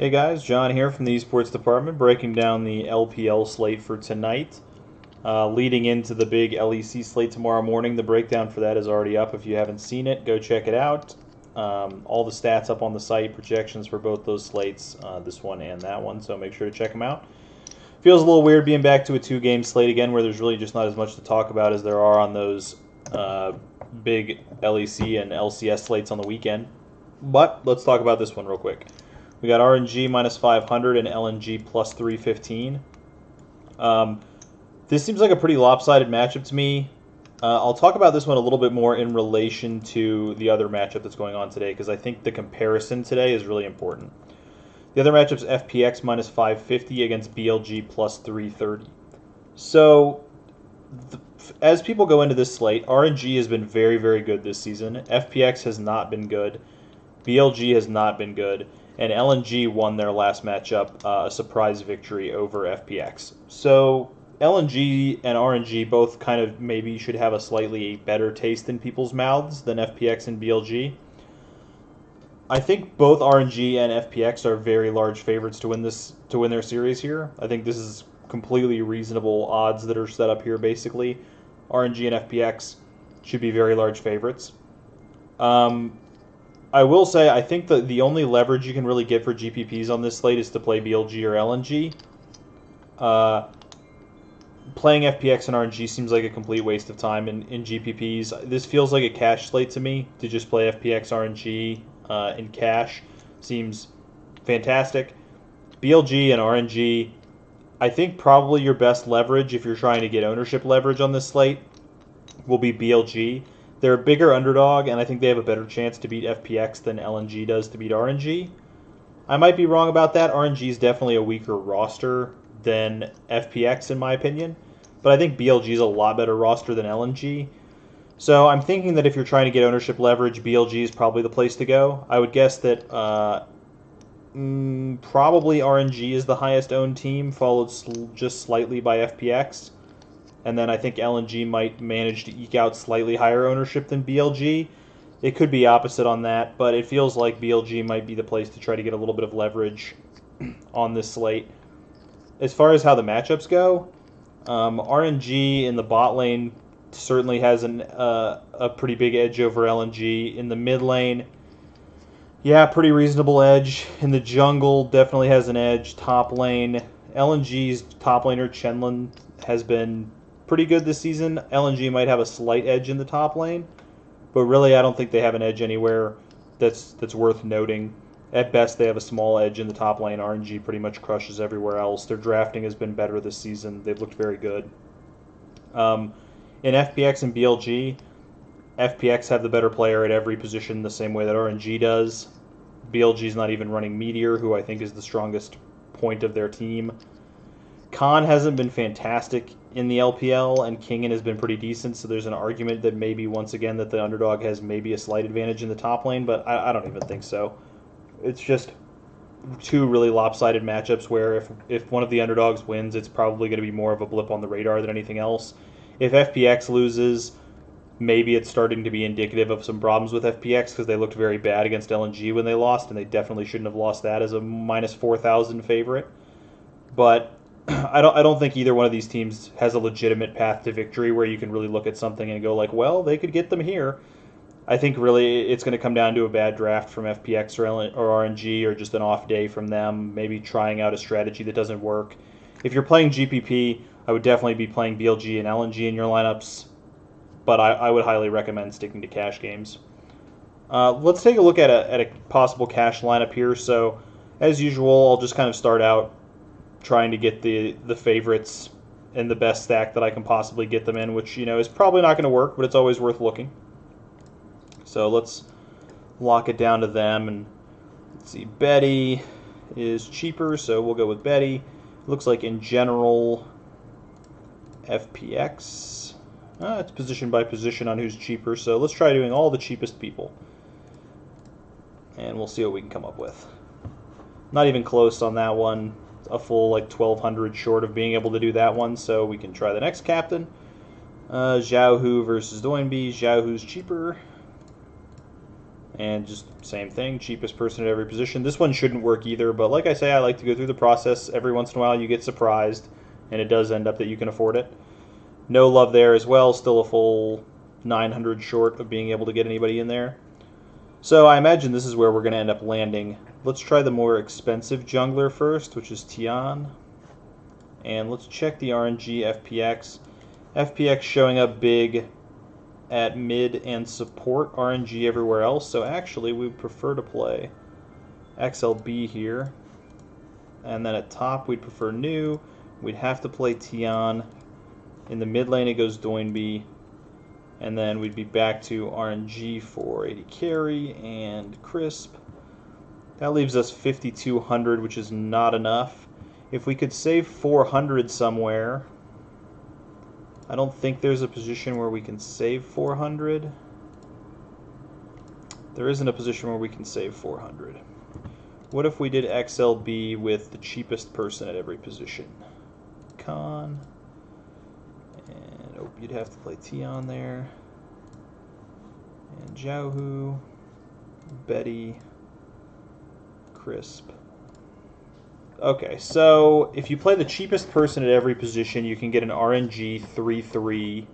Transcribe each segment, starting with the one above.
Hey guys, John here from the esports department, breaking down the LPL slate for tonight. Leading into the big LEC slate tomorrow morning, the breakdown for that is already up. If you haven't seen it, go check it out. All the stats up on the site, projections for both those slates, this one and that one, so make sure to check them out. Feels a little weird being back to a two-game slate again, where there's really just not as much to talk about as there are on those big LEC and LCS slates on the weekend. But let's talk about this one real quick. We got RNG minus 500 and LNG plus 315. This seems like a pretty lopsided matchup to me. I'll talk about this one a little bit more in relation to the other matchup that's going on today, because I think the comparison today is really important. The other matchup's FPX minus 550 against BLG plus 330. So, as people go into this slate, RNG has been very, very good this season. FPX has not been good. BLG has not been good. And LNG won their last matchup, a surprise victory over FPX. So LNG and RNG both kind of maybe should have a slightly better taste in people's mouths than FPX and BLG. I think both RNG and FPX are very large favorites to win their series here. I think this is completely reasonable odds that are set up here. Basically, RNG and FPX should be very large favorites. I will say, I think that the only leverage you can really get for GPPs on this slate is to play BLG or LNG. Playing FPX and RNG seems like a complete waste of time in GPPs. This feels like a cash slate to me, to just play FPX RNG in cash. Seems fantastic. BLG and RNG, I think probably your best leverage if you're trying to get ownership leverage on this slate will be BLG. They're a bigger underdog, and I think they have a better chance to beat FPX than LNG does to beat RNG. I might be wrong about that. RNG is definitely a weaker roster than FPX, in my opinion. But I think BLG is a lot better roster than LNG. So I'm thinking that if you're trying to get ownership leverage, BLG is probably the place to go. I would guess that probably RNG is the highest owned team, followed just slightly by FPX. And then I think LNG might manage to eke out slightly higher ownership than BLG. It could be opposite on that, but it feels like BLG might be the place to try to get a little bit of leverage on this slate. As far as how the matchups go, RNG in the bot lane certainly has a pretty big edge over LNG. In the mid lane, yeah, pretty reasonable edge. In the jungle, definitely has an edge. Top lane, LNG's top laner Chenlin has been pretty good this season. LNG might have a slight edge in the top lane, but really I don't think they have an edge anywhere that's worth noting. At best, they have a small edge in the top lane. RNG pretty much crushes everywhere else. Their drafting has been better this season. They've looked very good. In FPX and BLG, FPX have the better player at every position the same way that RNG does. BLG's not even running Meteor, who I think is the strongest point of their team. Khan hasn't been fantastic in the LPL, and Kingen has been pretty decent, so there's an argument that maybe, once again, that the underdog has maybe a slight advantage in the top lane, but I don't even think so. It's just two really lopsided matchups where if one of the underdogs wins, it's probably going to be more of a blip on the radar than anything else. If FPX loses, maybe it's starting to be indicative of some problems with FPX because they looked very bad against LNG when they lost, and they definitely shouldn't have lost that as a minus 4,000 favorite. But I don't think either one of these teams has a legitimate path to victory where you can really look at something and go like, well, they could get them here. I think really it's going to come down to a bad draft from FPX or RNG, or just an off day from them, maybe trying out a strategy that doesn't work. If you're playing GPP, I would definitely be playing BLG and LNG in your lineups, but I would highly recommend sticking to cash games. Let's take a look at a possible cash lineup here. So, as usual, I'll just kind of start out trying to get the favorites in the best stack that I can possibly get them in, which, is probably not going to work, but it's always worth looking. So let's lock it down to them, and let's see, Betty is cheaper, so we'll go with Betty. Looks like in general, FPX, it's position by position on who's cheaper, so let's try doing all the cheapest people. And we'll see what we can come up with. Not even close on that one. A full 1,200 short of being able to do that one, so we can try the next captain. Xiaohu versus Doinby. Xiaohu's cheaper. And just same thing, cheapest person at every position. This one shouldn't work either, but like I say, I like to go through the process. Every once in a while you get surprised, and it does end up that you can afford it. No love there as well, still a full 900 short of being able to get anybody in there. So I imagine this is where we're going to end up landing. Let's try the more expensive jungler first, which is Tian. And let's check the RNG FPX. FPX showing up big at mid and support, RNG everywhere else. So actually we would prefer to play XLB here. And then at top we'd prefer new. We'd have to play Tian. In the mid lane it goes Doinby. And then we'd be back to RNG for 80 carry and Crisp. That leaves us 5,200, which is not enough. If we could save 400 somewhere, I don't think there's a position where we can save 400. There isn't a position where we can save 400. What if we did XLB with the cheapest person at every position? Khan. And oh, you'd have to play Tian there. And Jiaohu, Betty, Crisp. Okay, so if you play the cheapest person at every position, you can get an RNG 3-3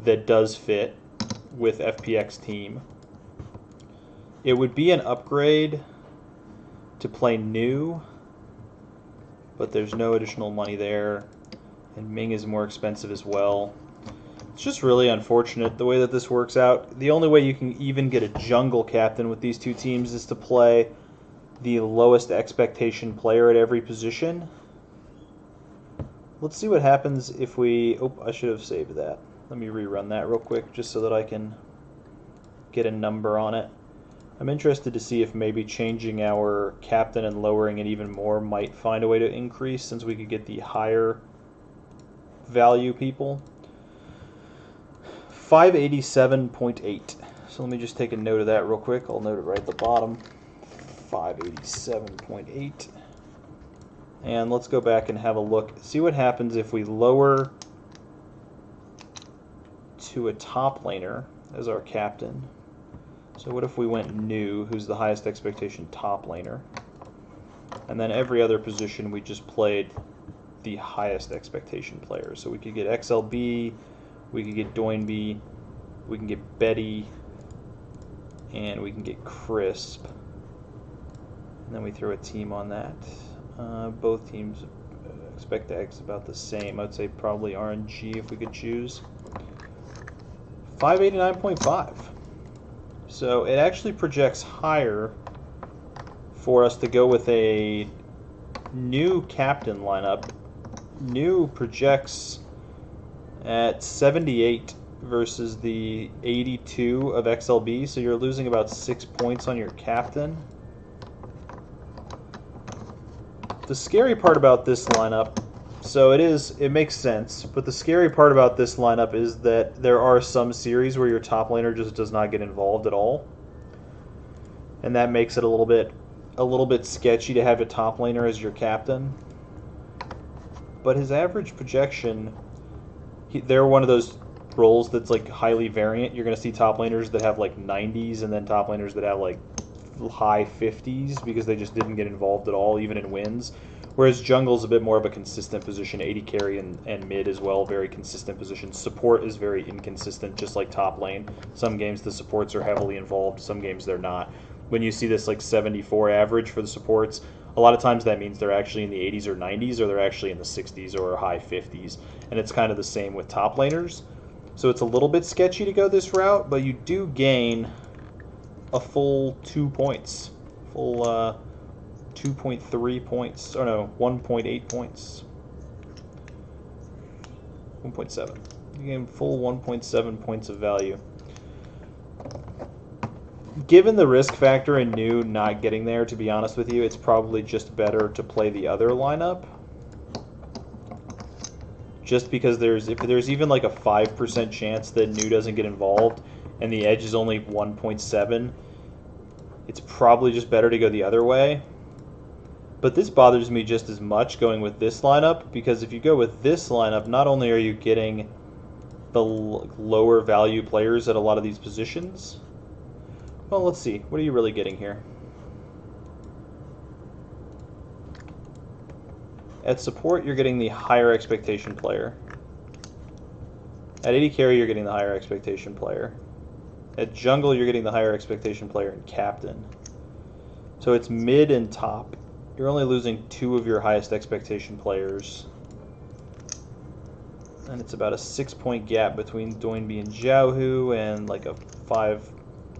that does fit with FPX team. It would be an upgrade to play new, but there's no additional money there. And Ming is more expensive as well. It's just really unfortunate the way that this works out. The only way you can even get a jungle captain with these two teams is to play the lowest expectation player at every position. Let's see what happens if we... Oh, I should have saved that. Let me rerun that real quick just so that I can get a number on it. I'm interested to see if maybe changing our captain and lowering it even more might find a way to increase, since we could get the higher value people. 587.8. So let me just take a note of that real quick. I'll note it right at the bottom. 587.8. And let's go back and have a look. See what happens if we lower to a top laner as our captain. So what if we went new, who's the highest expectation top laner? And then every other position we just played the highest expectation player. So we could get XLB, we could get Doinby, we can get Betty, and we can get Crisp. And then we throw a team on that. Both teams expect to X about the same. I'd say probably RNG if we could choose. 589.5. So it actually projects higher for us to go with a new captain lineup. New projects at 78 versus the 82 of XLB, so you're losing about 6 points on your captain. The scary part about this lineup, so it makes sense, but the scary part about this lineup is that there are some series where your top laner just does not get involved at all. And that makes it a little bit sketchy to have a top laner as your captain. But his average projection, they're one of those roles that's like highly variant. You're going to see top laners that have like 90s and then top laners that have like high 50s because they just didn't get involved at all, even in wins. Whereas jungle's a bit more of a consistent position, 80 carry and mid as well, very consistent position. Support is very inconsistent, just like top lane. Some games the supports are heavily involved, some games they're not. When you see this like 74 average for the supports, a lot of times that means they're actually in the 80s or 90s, or they're actually in the 60s or high 50s. And it's kind of the same with top laners. So it's a little bit sketchy to go this route, but you do gain a full 2 points. Full 2.3 points. Or no, 1.8 points. 1.7. You gain full 1.7 points of value. Given the risk factor in new not getting there, to be honest with you, it's probably just better to play the other lineup. Just because if there's even like a 5% chance that new doesn't get involved and the edge is only 1.7, it's probably just better to go the other way. But this bothers me just as much going with this lineup, because if you go with this lineup, not only are you getting the lower value players at a lot of these positions, Well, let's see. What are you really getting here? At support, you're getting the higher expectation player. At AD carry, you're getting the higher expectation player. At jungle, you're getting the higher expectation player and captain. So it's mid and top. You're only losing 2 of your highest expectation players. And it's about a 6-point gap between Doinby and Xiaohu, and like a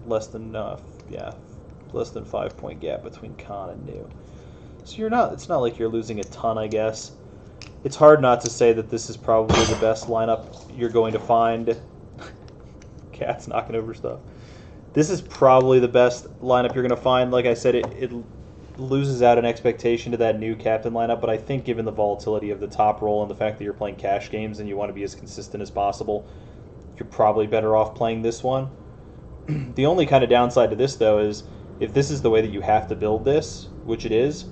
less than 5-point gap between Khan and Nu. So it's not like you're losing a ton, I guess. It's hard not to say that this is probably the best lineup you're going to find. Cat's knocking over stuff. This is probably the best lineup you're going to find. Like I said, it loses out an expectation to that new captain lineup, but I think given the volatility of the top role and the fact that you're playing cash games and you want to be as consistent as possible, you're probably better off playing this one. The only kind of downside to this, though, is if this is the way that you have to build this, which it is,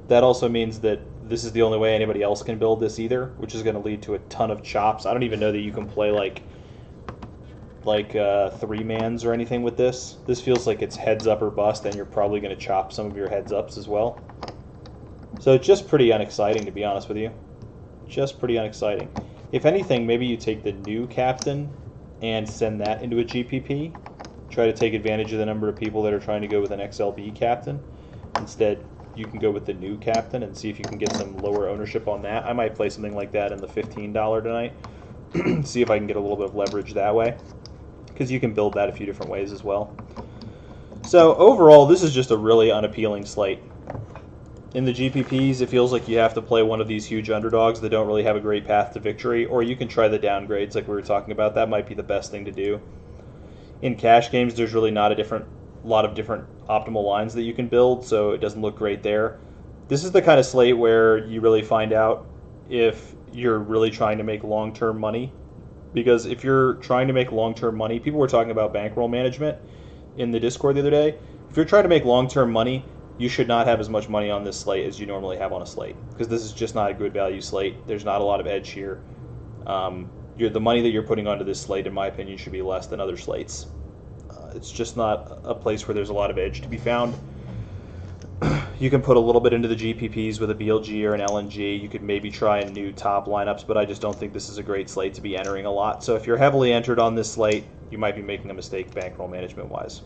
that also means that this is the only way anybody else can build this either, which is going to lead to a ton of chops. I don't even know that you can play like 3-mans or anything with this. This feels like it's heads up or bust, and you're probably going to chop some of your heads ups as well. So it's just pretty unexciting, to be honest with you. Just pretty unexciting. If anything, maybe you take the new captain and send that into a GPP. Try to take advantage of the number of people that are trying to go with an XLB captain. Instead, you can go with the new captain and see if you can get some lower ownership on that. I might play something like that in the $15 tonight. See if I can get a little bit of leverage that way, because you can build that a few different ways as well. So overall, this is just a really unappealing slate. In the GPPs, it feels like you have to play one of these huge underdogs that don't really have a great path to victory, or you can try the downgrades like we were talking about. That might be the best thing to do. In cash games, there's really not a lot of different optimal lines that you can build, so it doesn't look great there. This is the kind of slate where you really find out if you're really trying to make long-term money. Because if you're trying to make long-term money, people were talking about bankroll management in the Discord the other day. If you're trying to make long-term money, you should not have as much money on this slate as you normally have on a slate, because this is just not a good value slate. There's not a lot of edge here. The money that you're putting onto this slate, in my opinion, should be less than other slates. It's just not a place where there's a lot of edge to be found. You can put a little bit into the GPPs with a BLG or an LNG. You could maybe try a new top lineups, but I just don't think this is a great slate to be entering a lot. So if you're heavily entered on this slate, you might be making a mistake bankroll management-wise.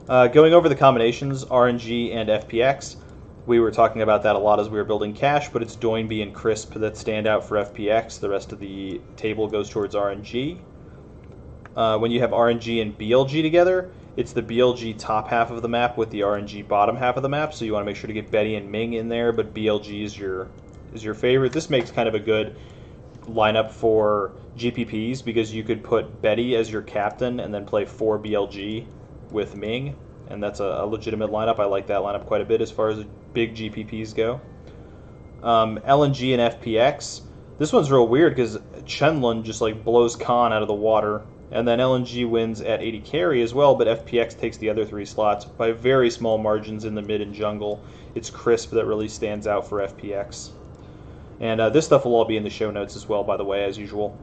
Going over the combinations, RNG and FPX. We were talking about that a lot as we were building cash, but it's Doinby and Crisp that stand out for FPX. The rest of the table goes towards RNG. When you have RNG and BLG together, it's the BLG top half of the map with the RNG bottom half of the map, so you want to make sure to get Betty and Ming in there, but BLG is your favorite. This makes kind of a good lineup for GPPs, because you could put Betty as your captain and then play 4 BLG with Ming, and that's a legitimate lineup. I like that lineup quite a bit as far as big GPPs go. LNG and FPX. This one's real weird because Chenlun just like blows Khan out of the water, and then LNG wins at 80 carry as well, but FPX takes the other 3 slots by very small margins in the mid and jungle. It's Crisp that really stands out for FPX. And this stuff will all be in the show notes as well, by the way, as usual.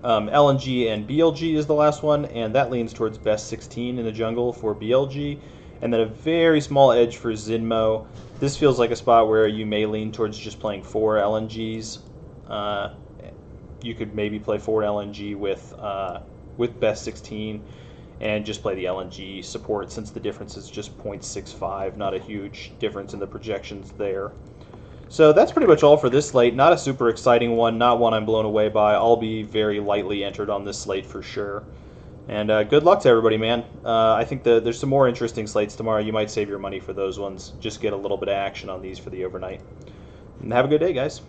LNG and BLG is the last one, and that leans towards best 16 in the jungle for BLG, and then a very small edge for Zinmo. This feels like a spot where you may lean towards just playing 4 LNGs. You could maybe play 4 LNG with best 16 and just play the LNG support, since the difference is just 0.65, not a huge difference in the projections there. So that's pretty much all for this slate. Not a super exciting one, not one I'm blown away by. I'll be very lightly entered on this slate for sure. And good luck to everybody, man. I think there's some more interesting slates tomorrow. You might save your money for those ones. Just get a little bit of action on these for the overnight. And have a good day, guys.